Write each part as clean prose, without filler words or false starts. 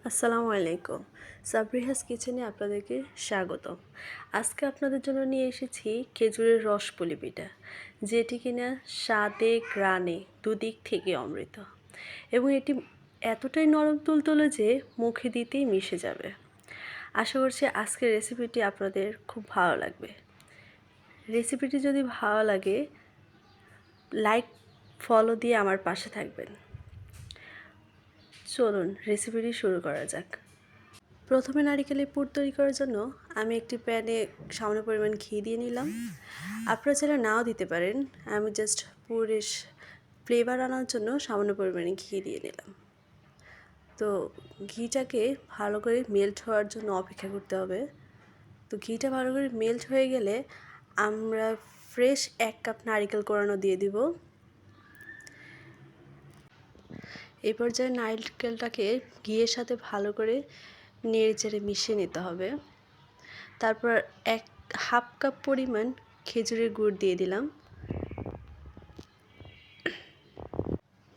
আসসালামু আলাইকুম। সাবরিহাস কিচেনে আপনাদেরকে স্বাগতম। আজকে আপনাদের জন্য নিয়ে এসেছি খেজুরের রসপুলি পিঠা, যেটি কিনা স্বাদে গ্রানে দুদিক থেকে অমৃত এবং এটি এতটাই নরম তুলতুলে যে মুখে দিতেই মিশে যাবে। আশা করছি আজকের রেসিপিটি আপনাদের খুব ভালো লাগবে। রেসিপিটি যদি ভালো লাগে, লাইক ফলো দিয়ে আমার পাশে থাকবেন। চলুন রেসিপিটি শুরু করা যাক। প্রথমে নারিকেলের পুর তৈরি করার জন্য আমি একটি প্যানে সামান্য পরিমাণ ঘি দিয়ে নিলাম। আপনারা চাইলে নাও দিতে পারেন, আমি জাস্ট পুরের ফ্লেভার আনার জন্য সামান্য পরিমাণে ঘি দিয়ে নিলাম। তো ঘিটাকে ভালো করে মেল্ট হওয়ার জন্য অপেক্ষা করতে হবে। তো ঘিটা ভালো করে মেল্ট হয়ে গেলে আমরা ফ্রেশ 1 কাপ নারিকেল কোড়ানো দিয়ে দিব। এই পর্যায়ে নারকেলটাকে ঘিয়ের সাথে ভালো করে নেড়েচেড়ে মিশিয়ে নিতে হবে। তারপর হাফ কাপ পরিমাণ খেজুরের গুড় দিয়ে দিলাম।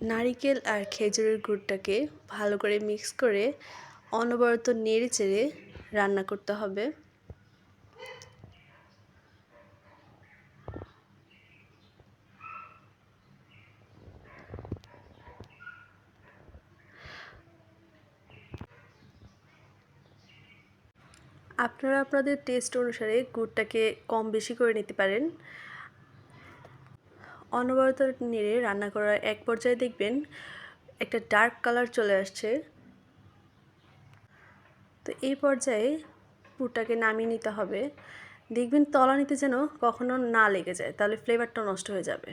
নারিকেল আর খেজুরের গুড়টাকে ভালো করে মিক্স করে অনবরত নেড়েচেড়ে রান্না করতে হবে। আপনারা আপনাদের টেস্ট অনুসারে গুড়টাকে কম বেশি করে নিতে পারেন। অনবরত নেড়ে রান্না করার এক পর্যায়ে দেখবেন একটা ডার্ক কালার চলে আসছে। তো এই পর্যায়ে পুরটাকে নামিয়ে নিতে হবে। দেখবেন তলানিতে যেন কখনো না লেগে যায়, তাহলে ফ্লেভারটা নষ্ট হয়ে যাবে।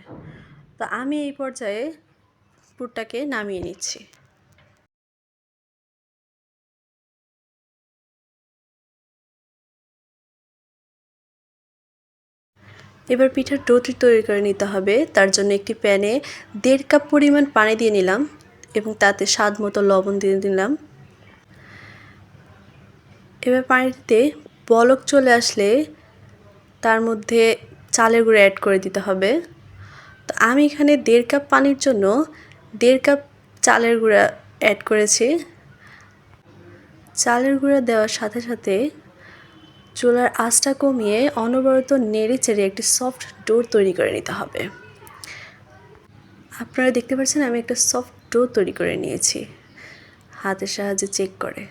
তো আমি এই পর্যায়ে পুরটাকে নামিয়ে নিচ্ছি। এবার পিঠার ডোটি তৈরি করে নিতে হবে। তার জন্য একটি প্যানে 1.5 কাপ পরিমাণ পানি দিয়ে নিলাম এবং তাতে স্বাদ মতো লবণ দিয়ে দিলাম। এবার পানিতে বলক চলে আসলে তার মধ্যে চালের গুঁড়ো অ্যাড করে দিতে হবে। তো আমি এখানে 1.5 কাপ পানির জন্য 1.5 কাপ চালের গুঁড়া অ্যাড করেছি। চালের গুঁড়া দেওয়ার সাথে সাথে চুলার আঁচটা কমিয়ে অনবরত নেড়ে চেড়ে একটি সফট ডো তৈরি করে নিতে হবে। আপনারা দেখতে পাচ্ছেন আমি একটা সফট ডো তৈরি করে নিয়েছি হাতের সাহায্যে চেক করে।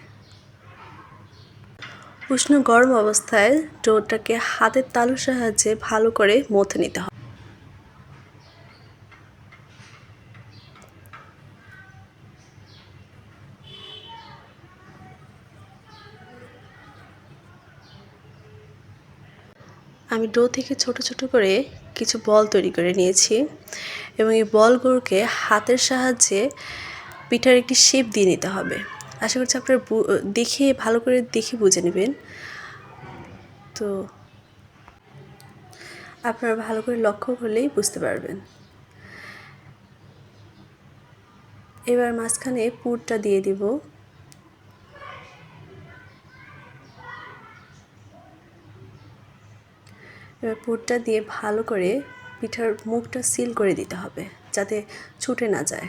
উষ্ণ গরম অবস্থায় ডোটাকে হাতের তালুর সাহায্যে ভালো করে মথে নিতে হবে। আমি ডো থেকে ছোট ছোট করে কিছু বল তৈরি করে নিয়েছি এবং এই বলগুলোকে হাতের সাহায্যে পিঠার একটি শেপ দিয়ে নিতে হবে। আশা করছি আপনারা দেখে ভালো করে দেখে বুঝে নেবেন। তো আপনারা ভালো করে লক্ষ্য করলেই বুঝতে পারবেন। এবার মাঝখানে পুরটা দিয়ে দিব। এবার পুরটা দিয়ে ভালো করে পিঠার মুখটা সিল করে দিতে হবে যাতে ছুটে না যায়।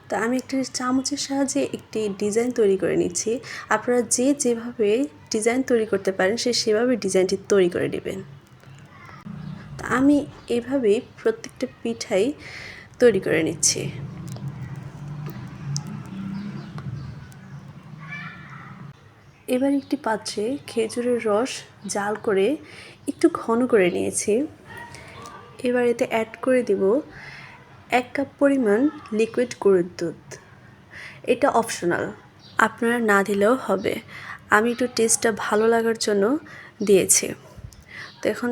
তো আমি একটি চামচের সাহায্যে একটি ডিজাইন তৈরি করে নিচ্ছি। আপনারা যেভাবে ডিজাইন তৈরি করতে পারেন সেভাবে ডিজাইনটি তৈরি করে নেবেন। তো আমি এভাবেই প্রত্যেকটা পিঠাই তৈরি করে নিচ্ছি। এবার একটি পাত্রে খেজুরের রস জাল করে একটু ঘন করে নিয়েছি। এবার এতে অ্যাড করে দিব 1 কাপ পরিমাণ লিকুইড গরুর দুধ। এটা অপশনাল, আপনারা না দিলেও হবে। আমি একটু টেস্টটা ভালো লাগার জন্য দিয়েছি। তো এখন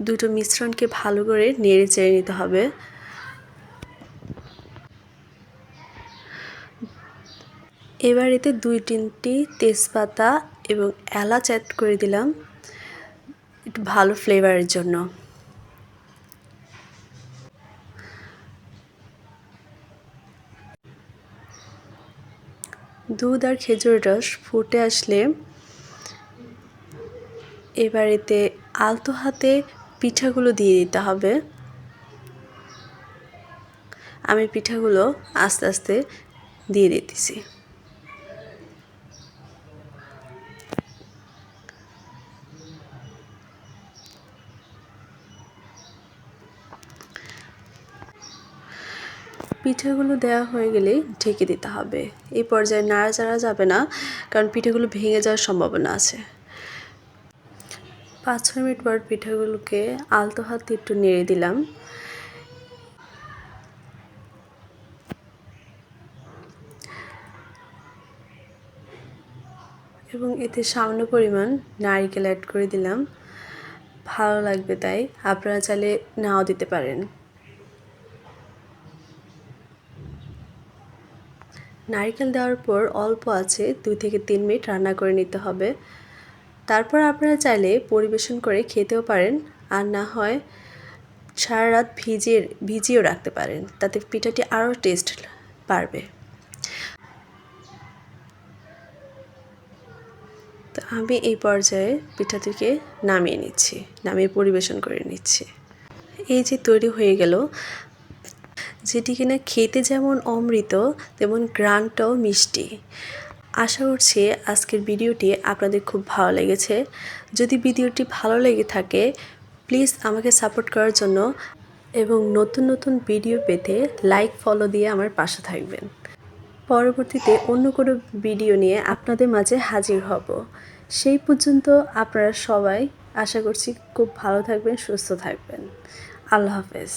দুটো মিশ্রণকে ভালো করে নেড়ে চেড়ে নিতে হবে। এবার এতে 2-3টি তেজপাতা এবং এলাচ অ্যাড করে দিলাম একটু ভালো ফ্লেভারের জন্য। দুধ আর খেজুরের রস ফুটে আসলে এবার এতে আলতো হাতে পিঠাগুলো দিয়ে দিতে হবে। আমি পিঠাগুলো আস্তে আস্তে দিয়ে দিতেছি। পিঠাগুলো দেওয়া হয়ে গেলে ঢেকে দিতে হবে। এই পর্যায়ে নাড়াচাড়া যাবে না, কারণ পিঠাগুলো ভেঙে যাওয়ার সম্ভাবনা আছে। 5-6 মিনিট পর পিঠাগুলোকে আলতো হাতে একটু নেড়ে দিলাম। এবং এতে সামান্য পরিমাণ নারকেল অ্যাড করে দিলাম, ভালো লাগবে তাই। আপনারা চাইলে নাও দিতে পারেন। নারকেল দেওয়ার পর অল্প আছে 2 থেকে 3 মিনিট রান্না করে নিতে হবে। তারপর আপনারা চাইলে পরিবেশন করে খেতেও পারেন, আর না হয় সারা রাত ভিজিয়েও রাখতে পারেন, তাতে পিঠাটি আরও টেস্ট বাড়বে। তো আমি এই পর্যায়ে পিঠাটিকে নামিয়ে নিচ্ছি, নামিয়ে পরিবেশন করে নিচ্ছি। এই যে তৈরি হয়ে গেল, যেটি কিনা খেতে যেমন অমৃত তেমন ঘ্রাণটাও মিষ্টি। আশা করছি আজকের ভিডিওটি আপনাদের খুব ভালো লেগেছে। যদি ভিডিওটি ভালো লেগে থাকে প্লিজ আমাকে সাপোর্ট করার জন্য এবং নতুন নতুন ভিডিও পেতে লাইক ফলো দিয়ে আমার পাশে থাকবেন। পরবর্তীতে অন্য কোনো ভিডিও নিয়ে আপনাদের মাঝে হাজির হব। সেই পর্যন্ত আপনারা সবাই আশা করছি খুব ভালো থাকবেন, সুস্থ থাকবেন। আল্লাহ হাফেজ।